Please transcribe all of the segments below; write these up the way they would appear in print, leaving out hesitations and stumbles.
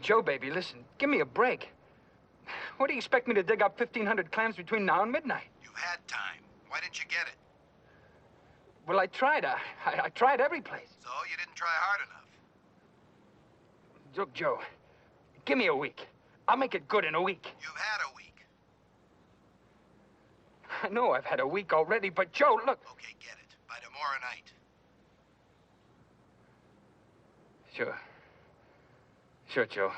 Joe, baby, listen, give me a break. What do you expect me to dig up 1,500 clams between now and midnight? You had time. Why didn't you get it? Well, I tried. I tried every place. So you didn't try hard enough. Look, Joe, give me a week. I'll make it good in a week. You've had a week. I know I've had a week already, but Joe, look. Okay, get it. By tomorrow night. Sure. Sure, Joe.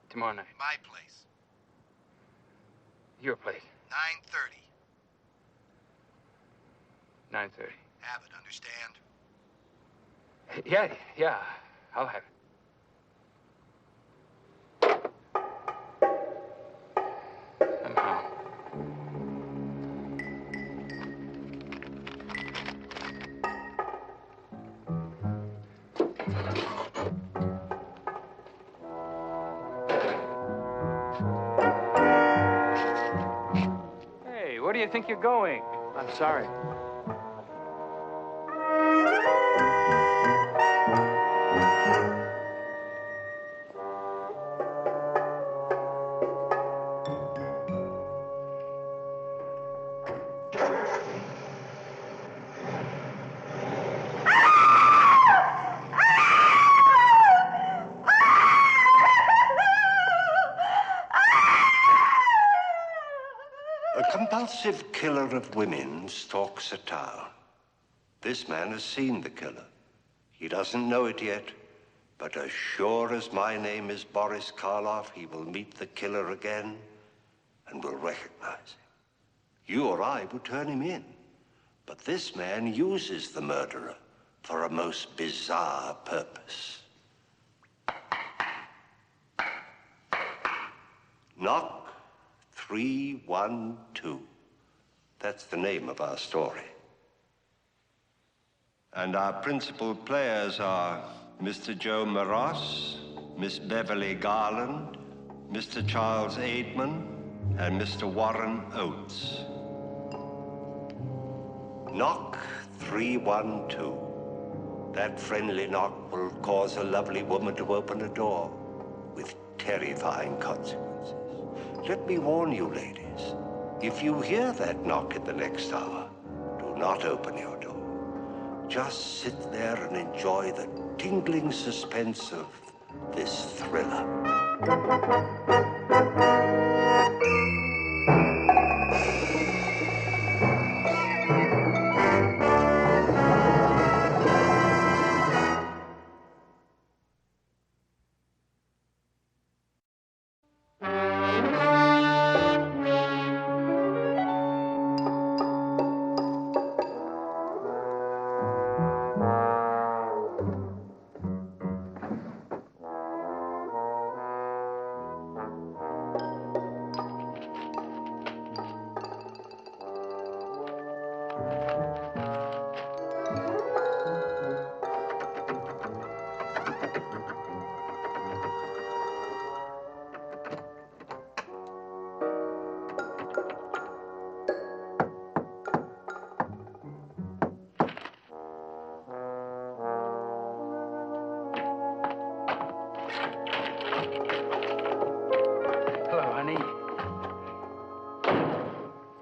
Tomorrow night. My place. Your place. 9:30. 9:30. Have it, understand? Yeah, I'll have it. Somehow. Hey, where do you think you're going? I'm sorry. A compulsive killer of women stalks a town. This man has seen the killer. He doesn't know it yet, but as sure as my name is Boris Karloff, he will meet the killer again and will recognize him. You or I would turn him in, but this man uses the murderer for a most bizarre purpose. Knock 312. That's the name of our story. And our principal players are Mr. Joe Maross, Miss Beverly Garland, Mr. Charles Aidman, and Mr. Warren Oates. Knock 312. That friendly knock will cause a lovely woman to open a door with terrifying consequences. Let me warn you, ladies, if you hear that knock in the next hour, do not open your door. Just sit there and enjoy the tingling suspense of this thriller.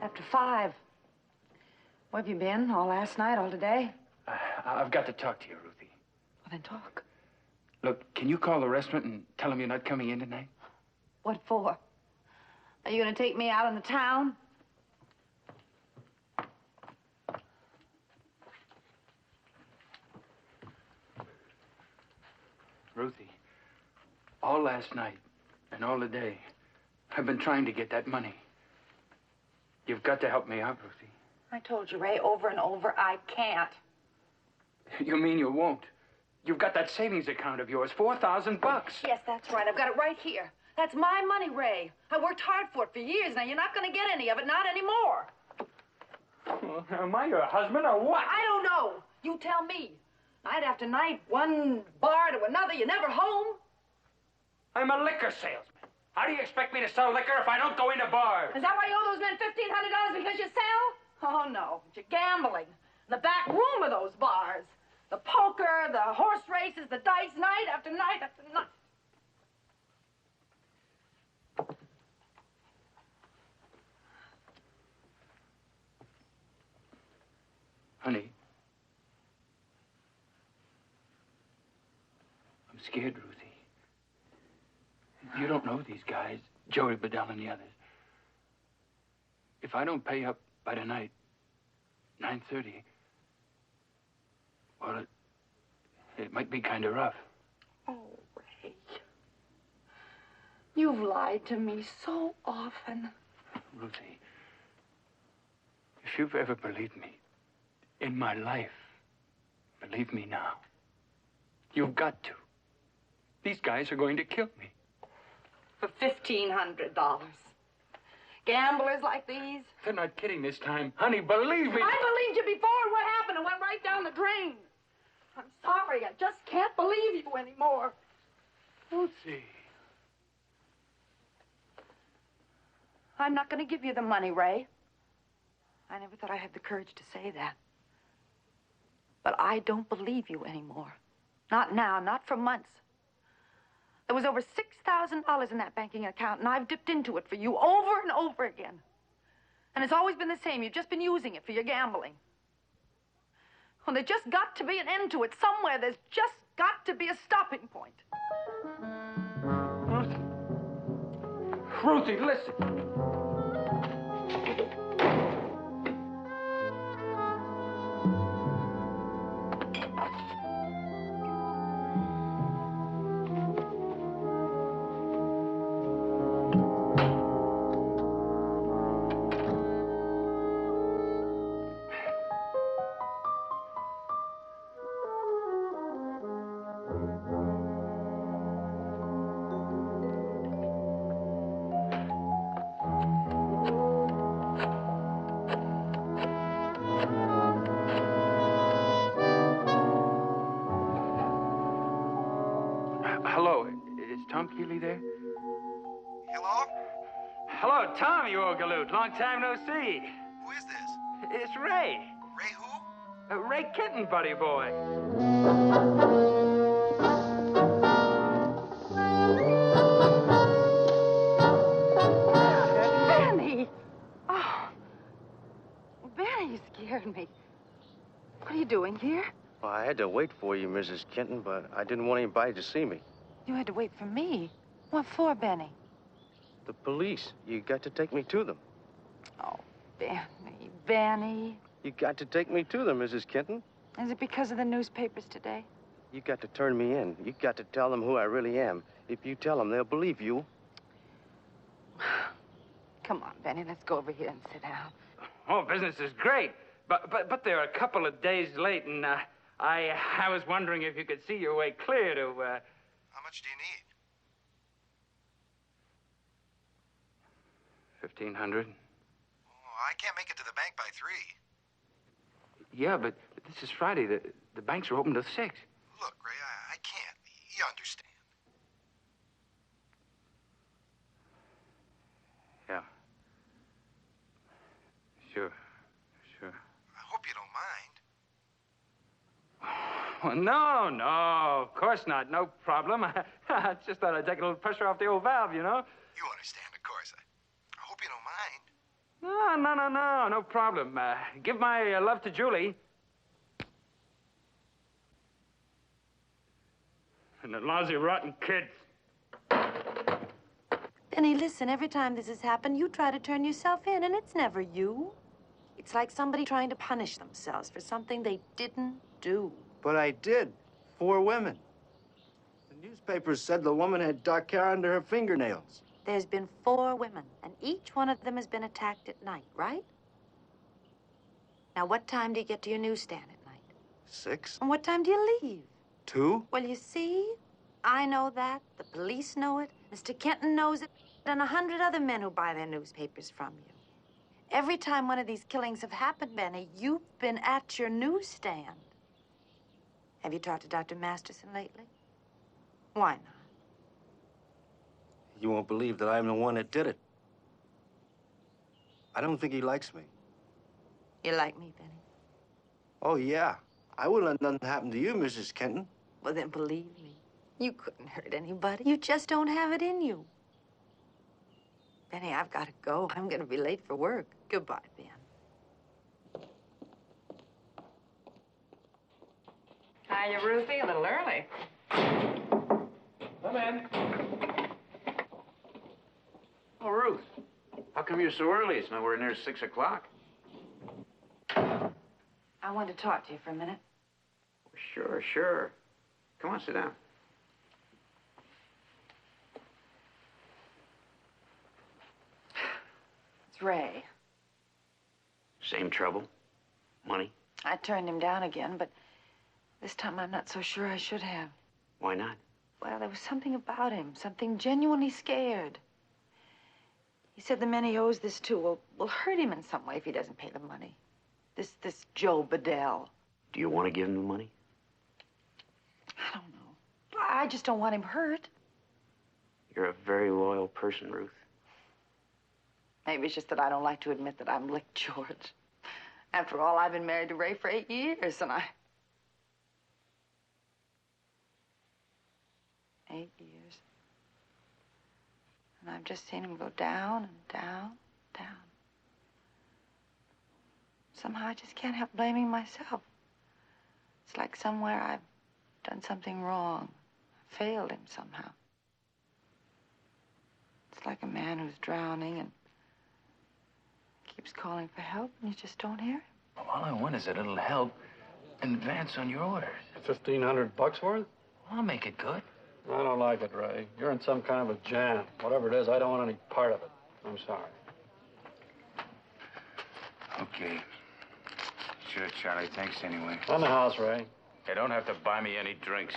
After 5. Where have you been? All last night, all today? I've got to talk to you, Ruthie. Well, then talk. Look, can you call the restaurant and tell them you're not coming in tonight? What for? Are you going to take me out in the town? Ruthie, all last night and all the day, I've been trying to get that money. You've got to help me out, Ruthie. I told you, Ray, over and over, I can't. You mean you won't? You've got that savings account of yours, $4,000. Yes, that's right. I've got it right here. That's my money, Ray. I worked hard for it for years. Now, you're not going to get any of it, not anymore. Well, am I your husband or what? I don't know. You tell me. Night after night, one bar to another, you're never home. I'm a liquor salesman. How do you expect me to sell liquor if I don't go into bars? Is that why you owe those men $1,500 because you sell? Oh, no. You're gambling. In the back room of those bars. The poker, the horse races, the dice, night after night after night. scared, Ruthie. You don't know these guys, Joey Bedell and the others. If I don't pay up by tonight, 9:30, well, it might be kind of rough. Oh, Ray. You've lied to me so often. Ruthie, if you've ever believed me in my life, believe me now. You've got to. These guys are going to kill me. For $1,500. Gamblers like these? They're not kidding this time. Honey, believe me. I believed you before, and what happened? It went right down the drain. I'm sorry. I just can't believe you anymore. Ruthie. I'm not going to give you the money, Ray. I never thought I had the courage to say that. But I don't believe you anymore. Not now, not for months. There was over $6,000 in that banking account, and I've dipped into it for you over and over again. And it's always been the same. You've just been using it for your gambling. Well, there's just got to be an end to it. Somewhere there's just got to be a stopping point. Ruthie, listen. Hello, is Tom Keeley there? Hello? Hello, Tom, you old galoot. Long time no see. Who is this? It's Ray. Ray who? Ray Kitten, buddy boy. Benny! Oh. Benny, you scared me. What are you doing here? Well, I had to wait for you, Mrs. Kenton, but I didn't want anybody to see me. You had to wait for me. What for, Benny? The police. You got to take me to them. Oh, Benny. You got to take me to them, Mrs. Kenton. Is it because of the newspapers today? You got to turn me in. You got to tell them who I really am. If you tell them, they'll believe you. Come on, Benny, let's go over here and sit down. Oh, business is great. But they're a couple of days late, and I was wondering if you could see your way clear to, How much do you need? 1,500. Oh, I can't make it to the bank by 3. Yeah, but this is Friday. The banks are open till 6. Look, Ray, I can't. You understand. Yeah. Sure. I hope you don't mind. Well, no, of course not. No problem. I just thought I'd take a little pressure off the old valve, you know? You understand, of course. I hope you don't mind. No problem. Give my love to Julie. And the lousy, rotten kids. Benny, listen, every time this has happened, you try to turn yourself in, and it's never you. It's like somebody trying to punish themselves for something they didn't do. But I did. 4 women. The newspapers said the woman had dark hair under her fingernails. There's been 4 women, and each one of them has been attacked at night, right? Now, what time do you get to your newsstand at night? 6? And what time do you leave? 2? Well, you see, I know that, the police know it, Mr. Kenton knows it, and 100 other men who buy their newspapers from you. Every time one of these killings have happened, Benny, you've been at your newsstand. Have you talked to Dr. Masterson lately? Why not? You won't believe that I'm the one that did it. I don't think he likes me. You like me, Benny? Oh, yeah. I wouldn't let nothing happen to you, Mrs. Kenton. Well, then believe me, you couldn't hurt anybody. You just don't have it in you. Benny, I've got to go. I'm going to be late for work. Goodbye, Ben. Hiya, Ruthie. A little early. Come in. Oh, Ruth. How come you're so early? It's nowhere near 6 o'clock. I wanted to talk to you for a minute. Sure, sure. Come on, sit down. It's Ray. Same trouble? Money? I turned him down again, but this time I'm not so sure I should have. Why not? Well, there was something about him, something genuinely scared. He said the men he owes this to will hurt him in some way if he doesn't pay the money. This Joe Bedell. Do you want to give him the money? I don't know. I just don't want him hurt. You're a very loyal person, Ruth. Maybe it's just that I don't like to admit that I'm licked George. After all, I've been married to Ray for 8 years, and 8 years. And I've just seen him go down and down, down. Somehow I just can't help blaming myself. It's like somewhere I've done something wrong. Failed him somehow. It's like a man who's drowning and keeps calling for help, and you just don't hear him. All I want is a little help in advance on your orders. $1,500 worth? I'll make it good. I don't like it, Ray. You're in some kind of a jam. Whatever it is, I don't want any part of it. I'm sorry. Okay. Sure, Charlie. Thanks anyway. On the house, Ray. You don't have to buy me any drinks.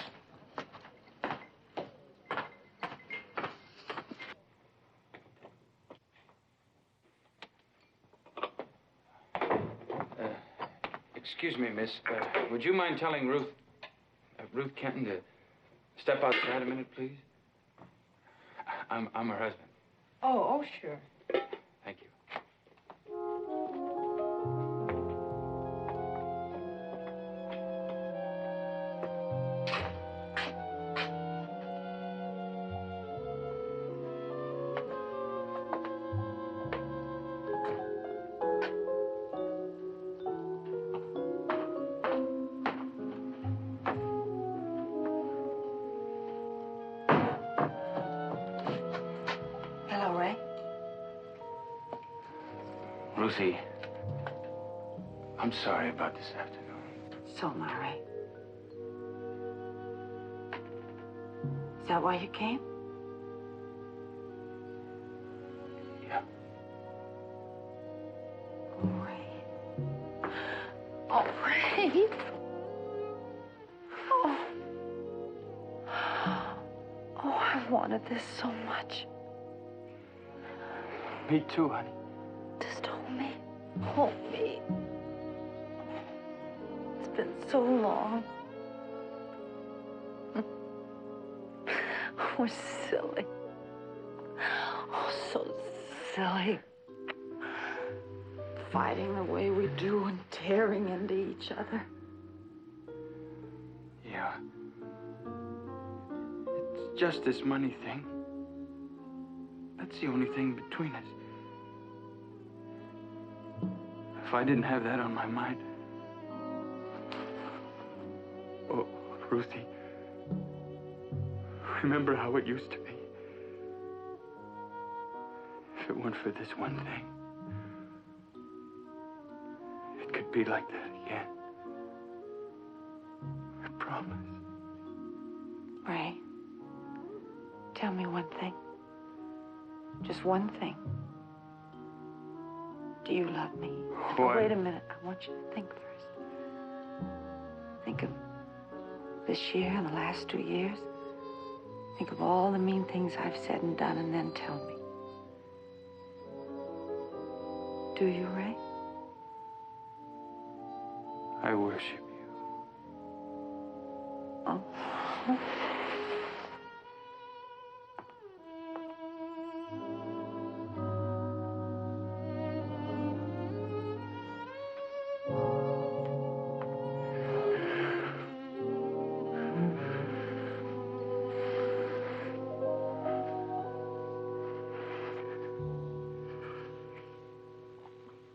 Excuse me, miss. Would you mind telling Ruth Kenton to step outside a minute, please? I'm her husband. Oh, sure. Thank you. Hello, Ray. Ruthie, I'm sorry about this afternoon. So am I, Ray. Is that why you came? Yeah. Oh, Ray. Oh, Ray. Oh. Oh, I wanted this so much. Me too, honey. Just hold me. Hold me. It's been so long. We're silly. Oh, so silly. Fighting the way we do and tearing into each other. Yeah. It's just this money thing. That's the only thing between us. If I didn't have that on my mind... Oh, Ruthie, remember how it used to be? If it weren't for this one thing, it could be like that again. I promise. Ray, tell me one thing. Just one thing. Do you love me? Why? Oh, wait a minute. I want you to think first. Think of this year and the last 2 years. Think of all the mean things I've said and done, and then tell me. Do you, Ray? I worship you. Oh.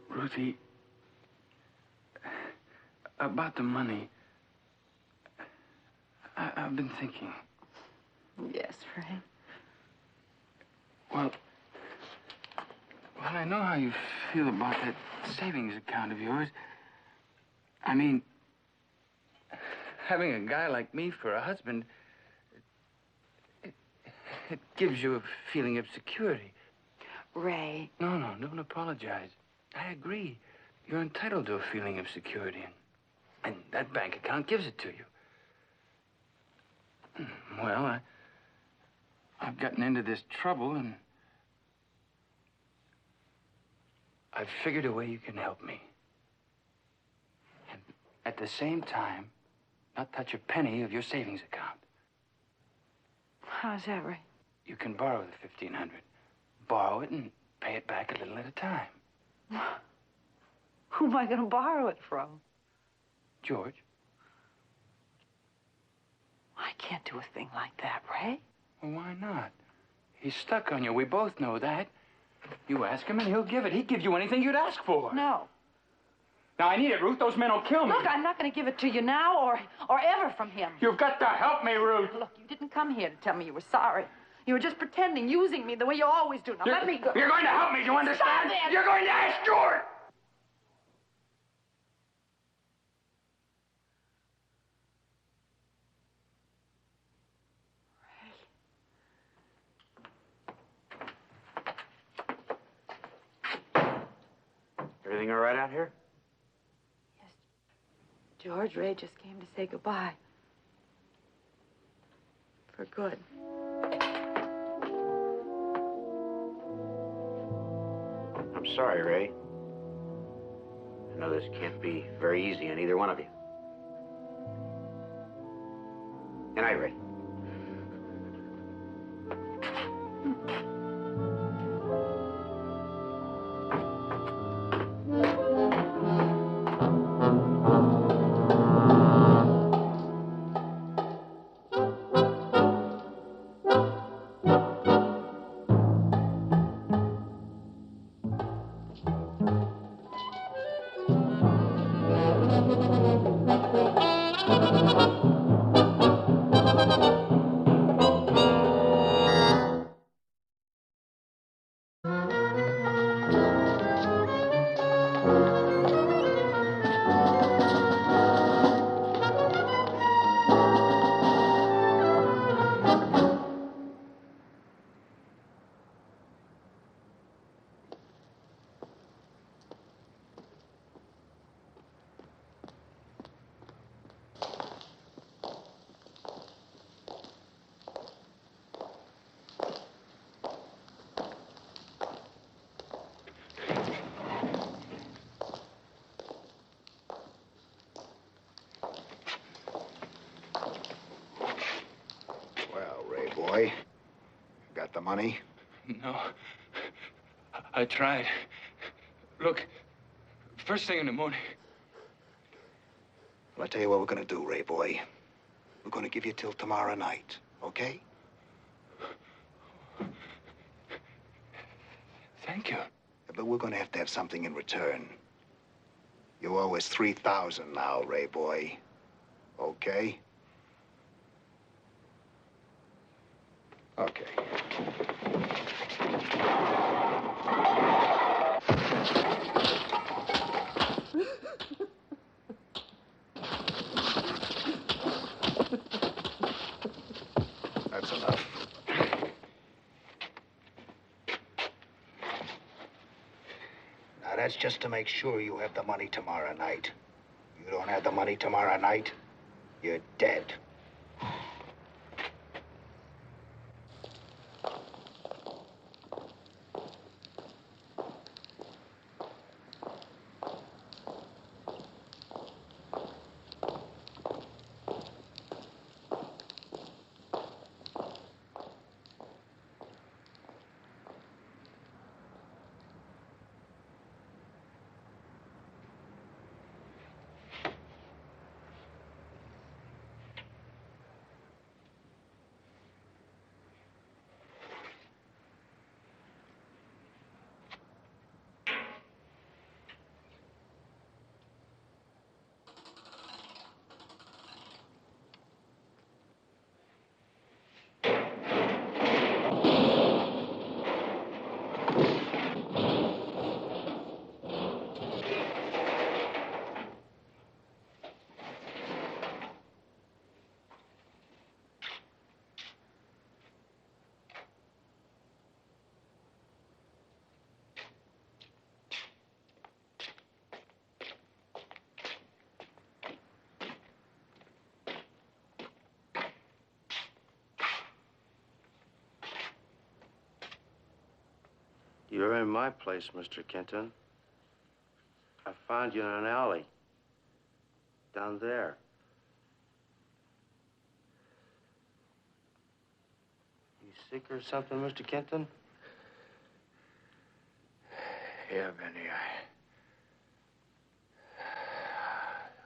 Ruthie, about the money, I've been thinking. Yes, Ray. Well, I know how you feel about that savings account of yours. I mean, having a guy like me for a husband, it gives you a feeling of security. Ray. No, don't apologize. I agree. You're entitled to a feeling of security, and that bank account gives it to you. Well, I've gotten into this trouble, and I've figured a way you can help me. And at the same time, not touch a penny of your savings account. How's that, Ray? You can borrow the $1,500. Borrow it and pay it back a little at a time. Who am I going to borrow it from? George. I can't do a thing like that, Ray. Well, why not? He's stuck on you. We both know that. You ask him and he'll give it. He'd give you anything you'd ask for. No. Now, I need it, Ruth. Those men will kill me. Look, I'm not going to give it to you now or ever from him. You've got to help me, Ruth. Look, you didn't come here to tell me you were sorry. You were just pretending, using me the way you always do. Now, let me go. You're going to help me, do you understand? Stop it. You're going to ask George. Everything all right out here? Yes. George, Ray just came to say goodbye. For good. I'm sorry, Ray. I know this can't be very easy on either one of you. Good night, Ray. Boy, got the money? No. I tried. Look, first thing in the morning. Well, I'll tell you what we're gonna do, Ray boy. We're gonna give you till tomorrow night, okay? Thank you. But we're gonna have to have something in return. You owe us $3,000 now, Ray boy. Okay? Okay. That's enough. Now, that's just to make sure you have the money tomorrow night. You don't have the money tomorrow night, you're dead. You're in my place, Mr. Kenton. I found you in an alley. Down there. You sick or something, Mr. Kenton? Yeah, Benny,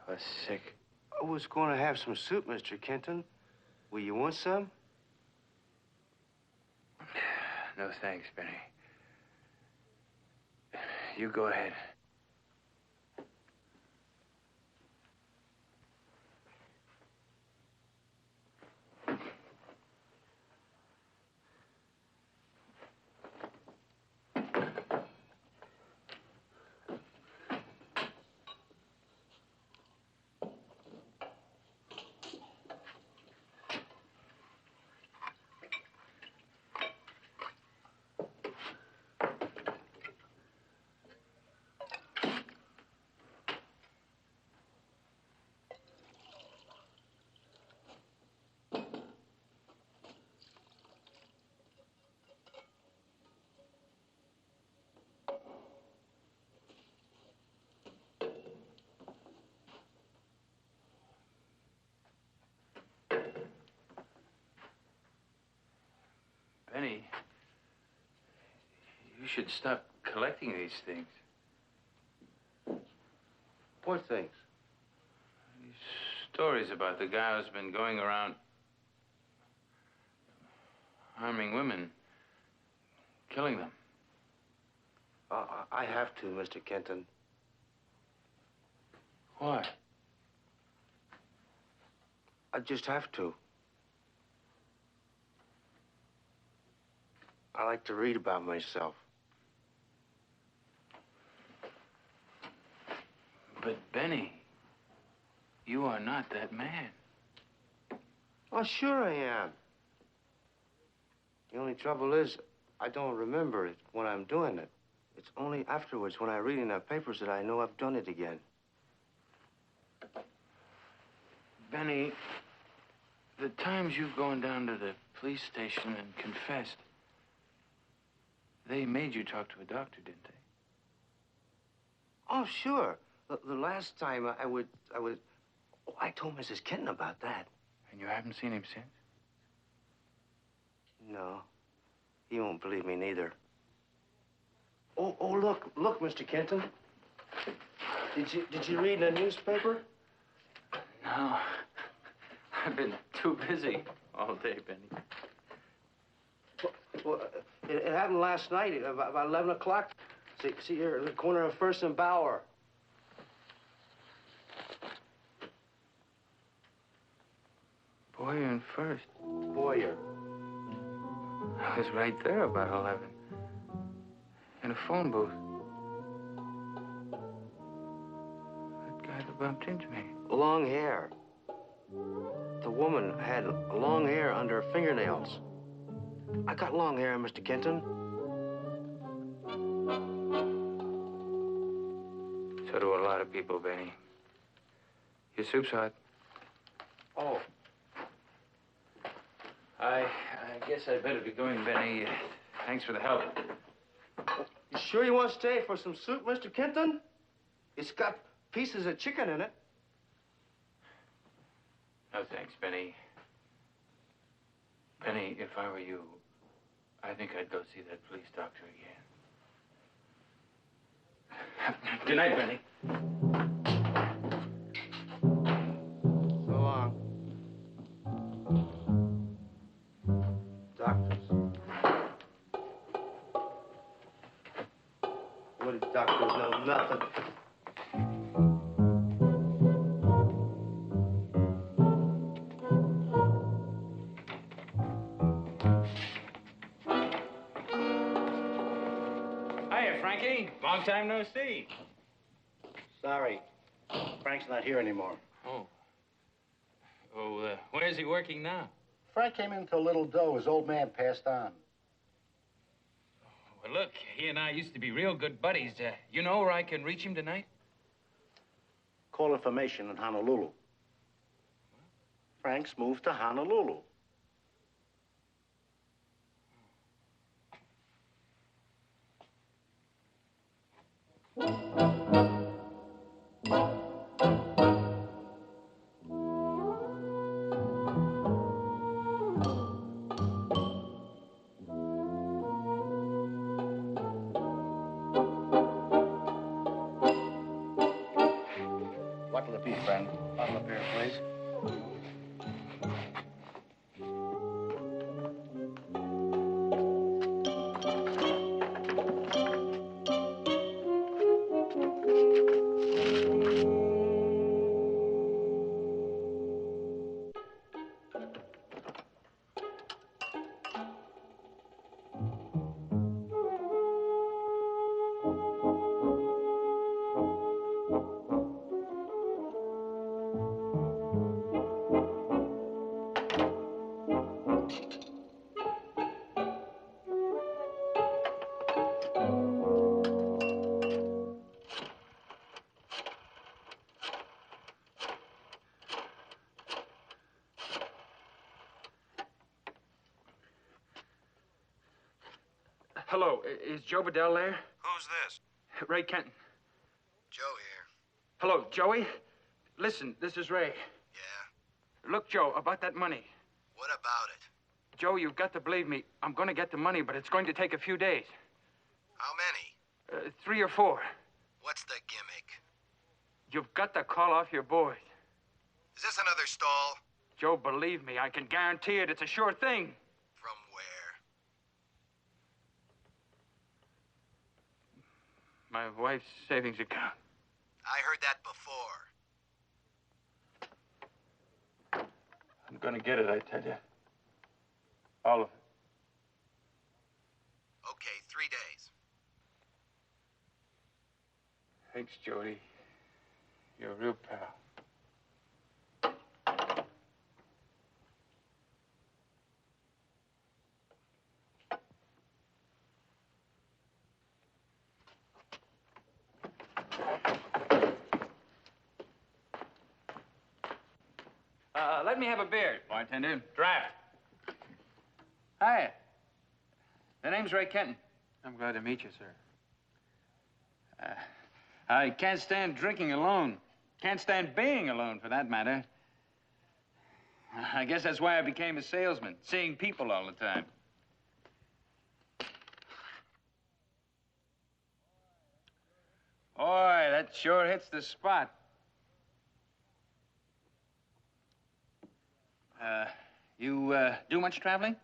I was sick. I was going to have some soup, Mr. Kenton. Will you want some? No, thanks, Benny. You go ahead. Benny, you should stop collecting these things. What things? These stories about the guy who's been going around harming women, killing them. I have to, Mr. Kenton. Why? I just have to. I like to read about myself. But, Benny, you are not that man. Oh, sure I am. The only trouble is, I don't remember it when I'm doing it. It's only afterwards, when I read in the papers, that I know I've done it again. Benny, the times you've gone down to the police station and confessed, they made you talk to a doctor, didn't they? Oh, sure. The last time I would... Oh, I told Mrs. Kenton about that. And you haven't seen him since? No. He won't believe me neither. Oh, look, Mr. Kenton. Did you read in the newspaper? No. I've been too busy all day, Benny. Well, it happened last night, about 11 o'clock. See here, at the corner of First and Bower. Boyer and First. Boyer. I was right there about 11. In a phone booth. That guy that bumped into me. Long hair. The woman had long hair under her fingernails. I got long hair, Mr. Kenton. So do a lot of people, Benny. Your soup's hot. Oh. I guess I'd better be going, Benny. Thanks for the help. You sure you want to stay for some soup, Mr. Kenton? It's got pieces of chicken in it. No, thanks, Benny. Benny, if I were you, I think I'd go see that police doctor again. Good night, Benny. So long. Doctors. What do doctors know? Nothing. Long time no see. Sorry. Frank's not here anymore. Oh. Oh, where's he working now? Frank came into a little dough. His old man passed on. Well, look, he and I used to be real good buddies. You know where I can reach him tonight? Call information in Honolulu. Frank's moved to Honolulu. What'll it be, friend? Bottle of beer, please. Hello, is Joe Bedell there? Who's this? Ray Kenton. Joe here. Hello, Joey. Listen, this is Ray. Yeah? Look, Joe, about that money. What about it? Joe, you've got to believe me. I'm going to get the money, but it's going to take a few days. How many? 3 or 4. What's the gimmick? You've got to call off your boys. Is this another stall? Joe, believe me, I can guarantee it. It's a sure thing. From where? My wife's savings account. I heard that before. I'm going to get it, I tell you. All of it. Okay, 3 days. Thanks, Jody. You're a real pal. Let me have a beer, bartender. Draft. Hi. The name's Ray Kenton. I'm glad to meet you, sir. I can't stand drinking alone. Can't stand being alone, for that matter. I guess that's why I became a salesman, seeing people all the time. Boy, that sure hits the spot. You do much traveling?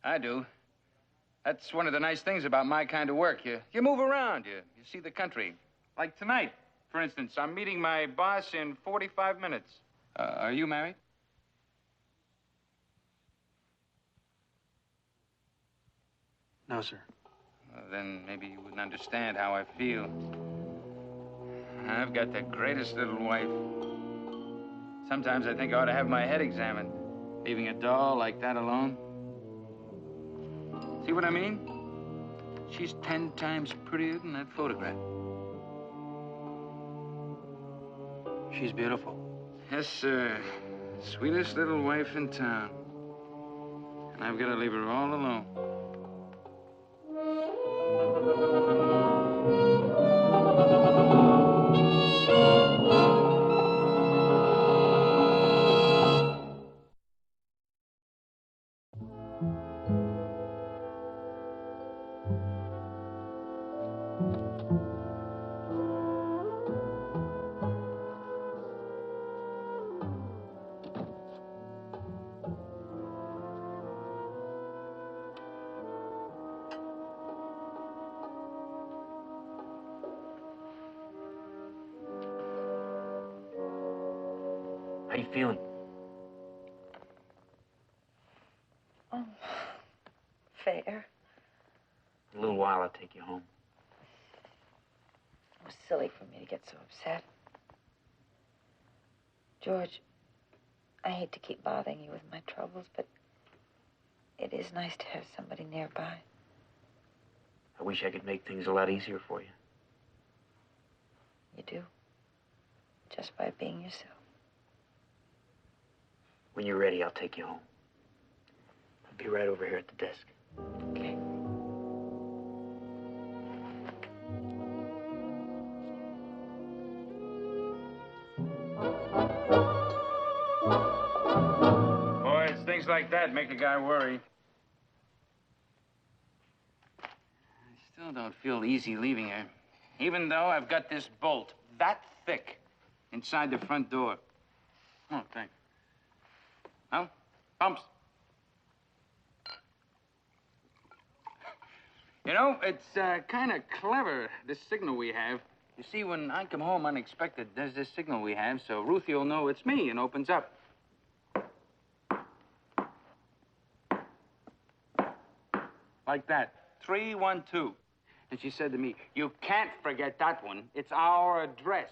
I do. That's one of the nice things about my kind of work. You move around, you see the country. Like tonight, for instance, I'm meeting my boss in 45 minutes. Are you married? No, sir. Well, then maybe you wouldn't understand how I feel. I've got the greatest little wife. Sometimes I think I ought to have my head examined, leaving a doll like that alone. See what I mean? She's 10 times prettier than that photograph. She's beautiful. Yes, sir. Sweetest little wife in town. And I've got to leave her all alone. How you feeling? Oh, fair. In a little while, I'll take you home. It was silly for me to get so upset. George, I hate to keep bothering you with my troubles, but it is nice to have somebody nearby. I wish I could make things a lot easier for you. You do? Just by being yourself. When you're ready, I'll take you home. I'll be right over here at the desk. Okay. like that make a guy worry. I still don't feel easy leaving her, even though I've got this bolt that thick inside the front door. Oh, thanks. Well, pumps. You know, it's kind of clever, this signal we have. You see, when I come home unexpected, there's this signal we have, so Ruthie will know it's me and opens up. Like that. 312. And she said to me, you can't forget that one. It's our address.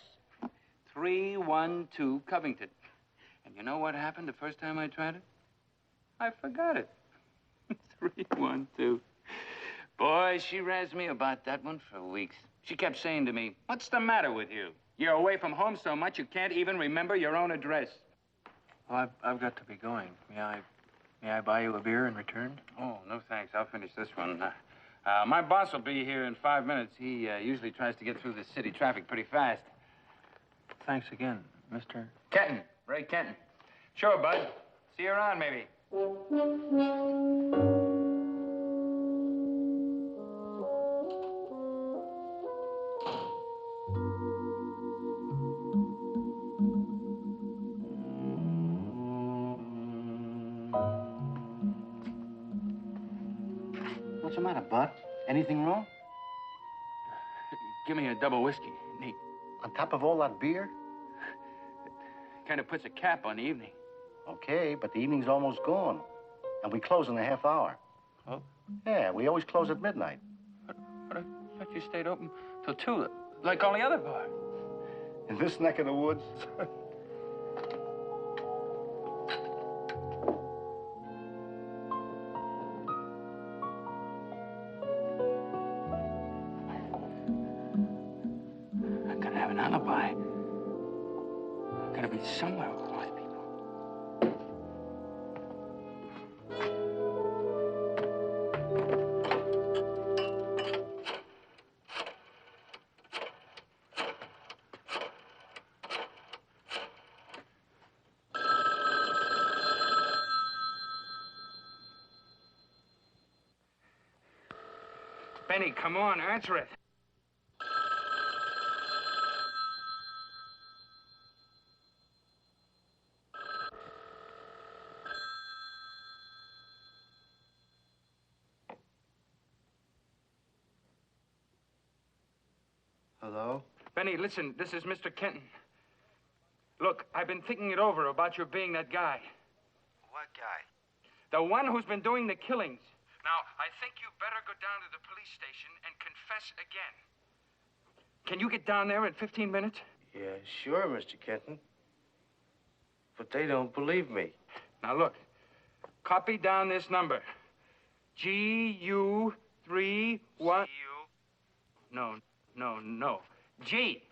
312 Covington. And you know what happened the first time I tried it? I forgot it. 312. Boy, she razzed me about that one for weeks. She kept saying to me, what's the matter with you? You're away from home so much you can't even remember your own address. Well, I've got to be going. May I buy you a beer in return? Oh, no thanks. I'll finish this one. My boss will be here in 5 minutes. He usually tries to get through the city traffic pretty fast. Thanks again, Mr. Kenton. Ray Kenton. Sure, Bud. See you around, maybe. What's the matter, Bud? Anything wrong? Give me a double whiskey, neat. On top of all that beer? Kind of puts a cap on the evening. Okay, but the evening's almost gone. And we close in a half hour. Oh? Yeah, we always close at midnight. But I thought you stayed open till 2, like all the other bars. In this neck of the woods? I gotta have an alibi. I gotta be somewhere with those people. Benny, come on, answer it. Hello? Benny, listen, this is Mr. Kenton. Look, I've been thinking it over about your being that guy. What guy? The one who's been doing the killings. Now, I think you better go down to the police station and confess again. Can you get down there in 15 minutes? Yeah, sure, Mr. Kenton. But they don't believe me. Now, look. Copy down this number. GU31... No. G.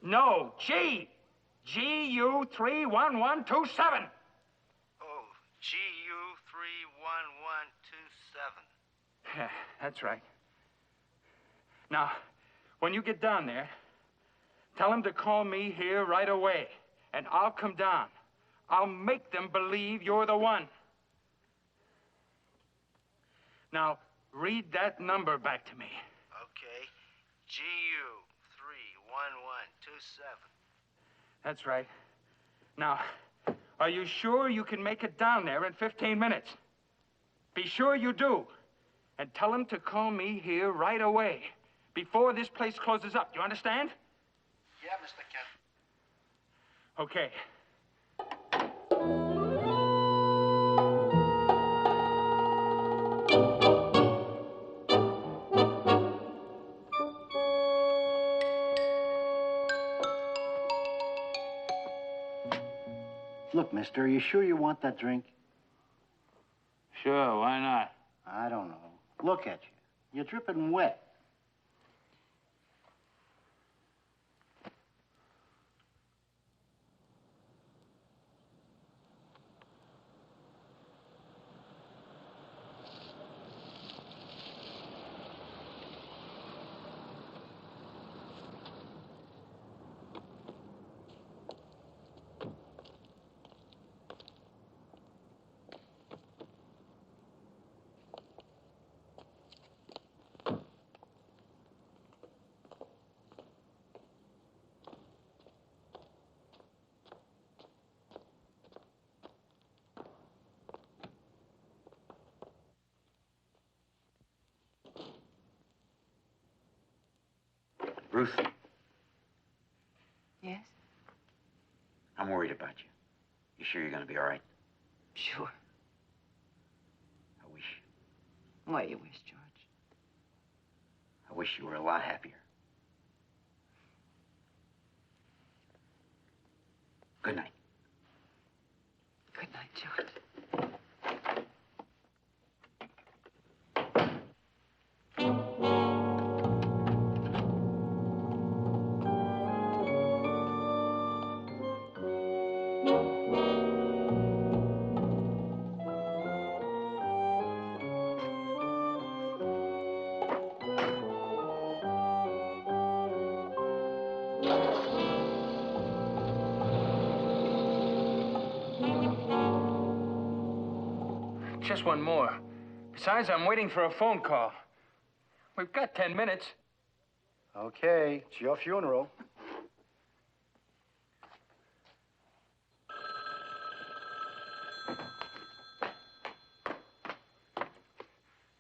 No, G. GU31127. Oh, GU31127. Yeah, that's right. Now, when you get down there, tell them to call me here right away, and I'll come down. I'll make them believe you're the one. Now, read that number back to me. Okay. GU31127. That's right. Now, are you sure you can make it down there in 15 minutes? Be sure you do. And tell them to call me here right away, before this place closes up. You understand? Yeah, Mr. Kenton. Okay. Look, mister, are you sure you want that drink? Sure, why not? I don't know. Look at you. You're dripping wet. Ruth, Yes? I'm worried about you. You sure you're going to be all right? Sure. I wish. What do you wish, George? I wish you were a lot happier. Good night. Good night, George. Just one more. Besides, I'm waiting for a phone call. We've got 10 minutes. Okay, it's your funeral.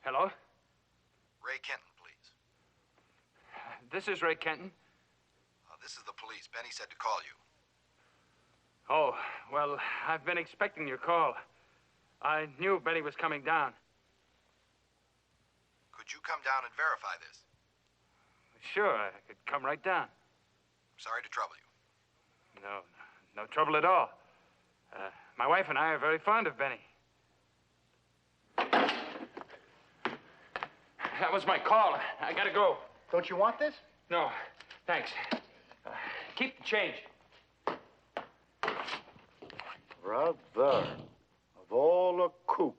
Hello? Ray Kenton, please. This is Ray Kenton. This is the police. Benny said to call you. Oh, well, I've been expecting your call. I knew Benny was coming down. Could you come down and verify this? Sure, I could come right down. Sorry to trouble you. No trouble at all. My wife and I are very fond of Benny. That was my call. I gotta go. Don't you want this? No, thanks. Keep the change. Brother, of all the kooks.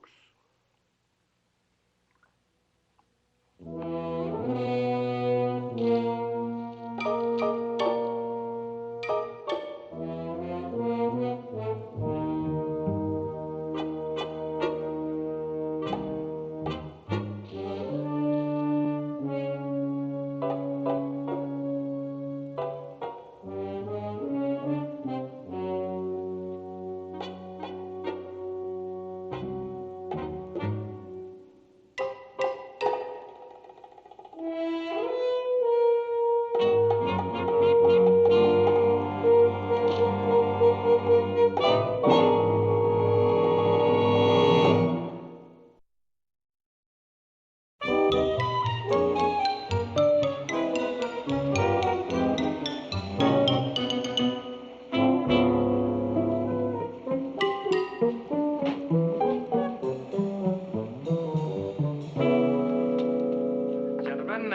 Gentlemen,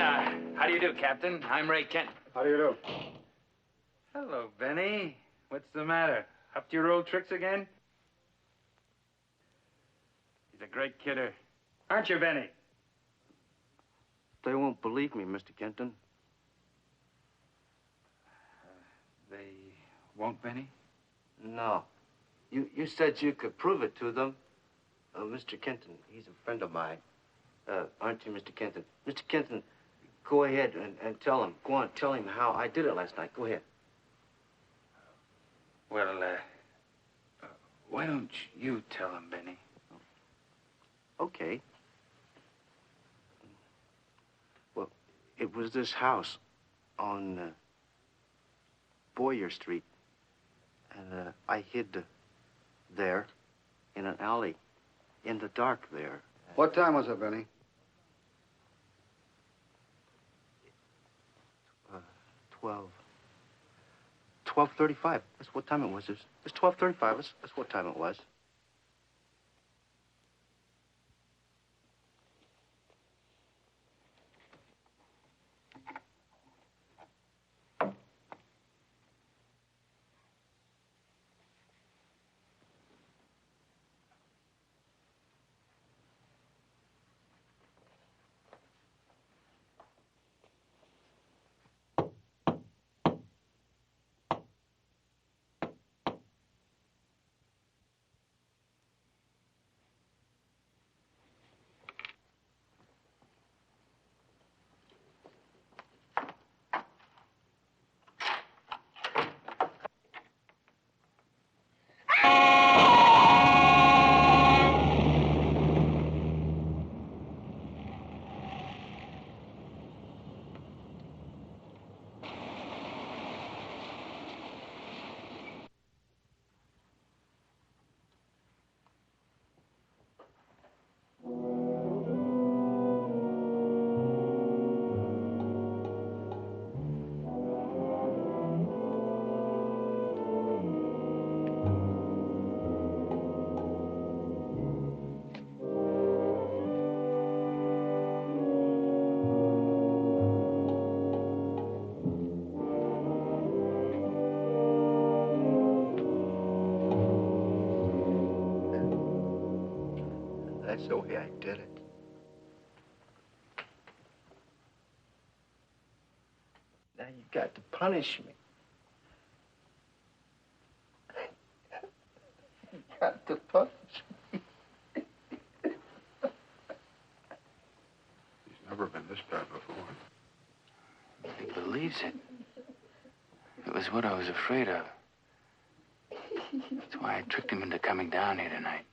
how do you do, Captain? I'm Ray Kenton. How do you do? Hello, Benny. What's the matter? Up to your old tricks again? He's a great kidder. Aren't you, Benny? They won't believe me, Mr. Kenton. They won't, Benny? No. You said you could prove it to them. Mr. Kenton, he's a friend of mine. Aren't you, Mr. Kenton? Mr. Kenton, go ahead and tell him. Go on, tell him how I did it last night. Go ahead. Well, why don't you tell him, Benny? Okay. Well, it was this house on Boyer Street. And I hid there in an alley in the dark there. What time was it, Benny? 12:35. That's what time it was. It's 12:35. That's what time it was. That's the way I did it. Now you got to punish me. You got to punish me. He's never been this bad before. He believes it. It was what I was afraid of. That's why I tricked him into coming down here tonight.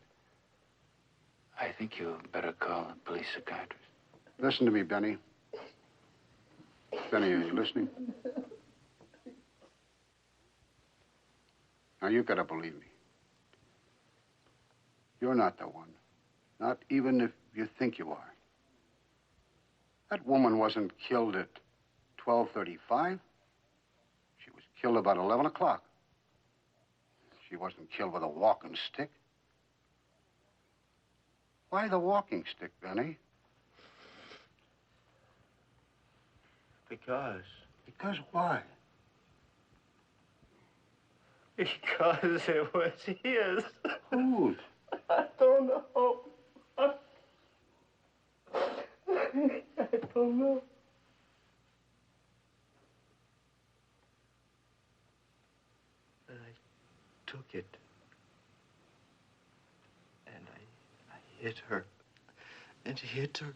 I think you better call a police psychiatrist. Listen to me, Benny. Benny, are you listening? Now, you gotta believe me. You're not the one. Not even if you think you are. That woman wasn't killed at 12:35. She was killed about 11 o'clock. She wasn't killed with a walking stick. Why the walking stick, Benny? Because. Because why? Because it was his. Whose? I don't know. I don't know. But I took it. And I hit her. And hit her.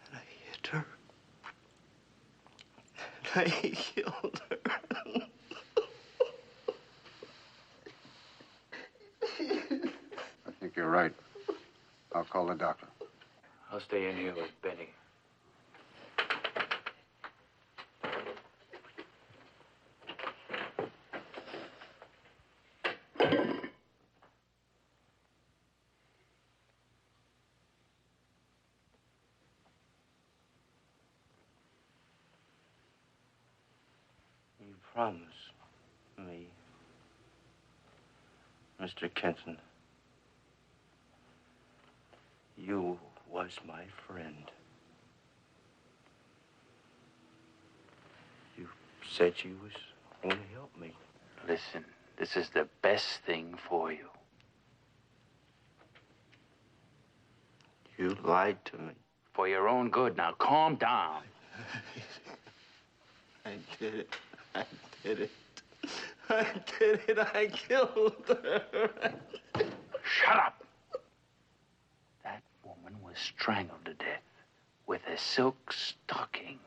And I hit her. And I killed her. I think you're right. I'll call the doctor. I'll stay in here with Benny. You promise me, Mr. Kenton, you was my friend. You said you was going to help me. Listen, this is the best thing for you. You lied to me. For your own good. Now, calm down. I did it. I did it. I did it. I killed her. Shut up. That woman was strangled to death with a silk stocking.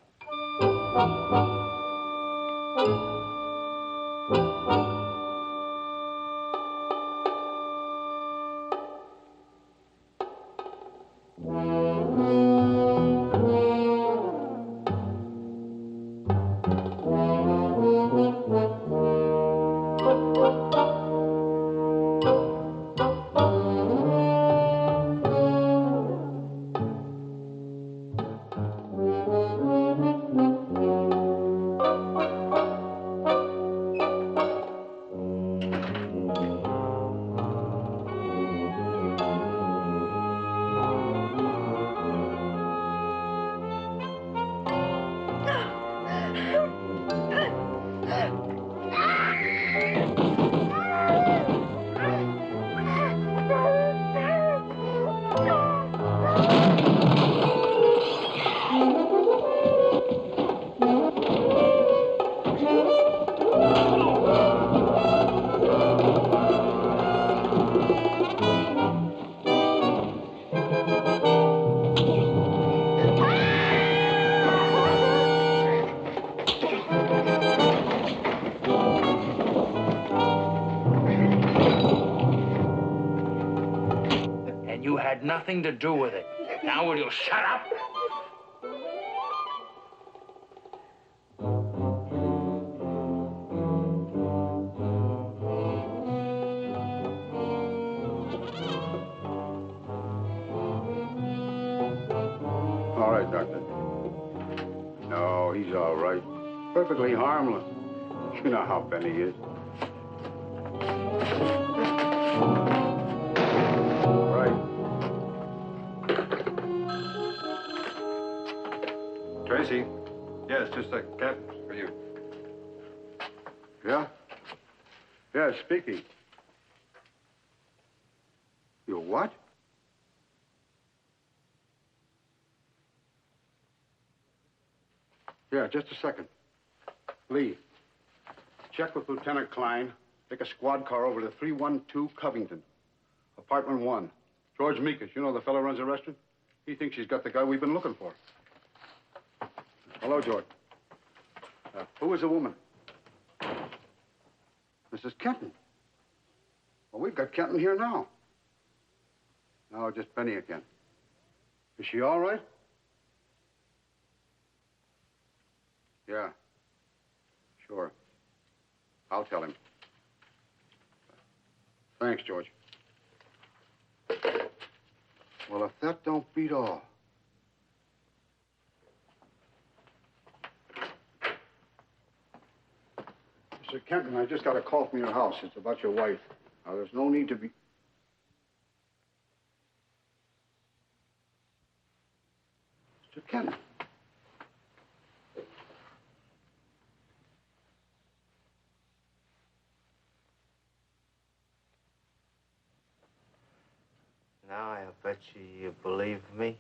Had nothing to do with it. Now will you shut up? All right, Doctor. No, he's all right. Perfectly harmless. You know how Benny is. Tracy? Yes, just a cat for you. Yeah? Yeah, speaking. You what? Yeah, just a second. Lee, check with Lieutenant Klein. Take a squad car over to 312 Covington. Apartment 1. George Meekus, you know the fellow runs the restaurant? He thinks he's got the guy we've been looking for. Hello, George. Who is the woman? Mrs. Kenton. Well, we've got Kenton here now. No, just Benny again. Is she all right? Yeah. Sure. I'll tell him. Thanks, George. Well, if that don't beat all. Mr. Kenton, I just got a call from your house. It's about your wife. Now, there's no need to be... Mr. Kenton. Now I bet you believe me.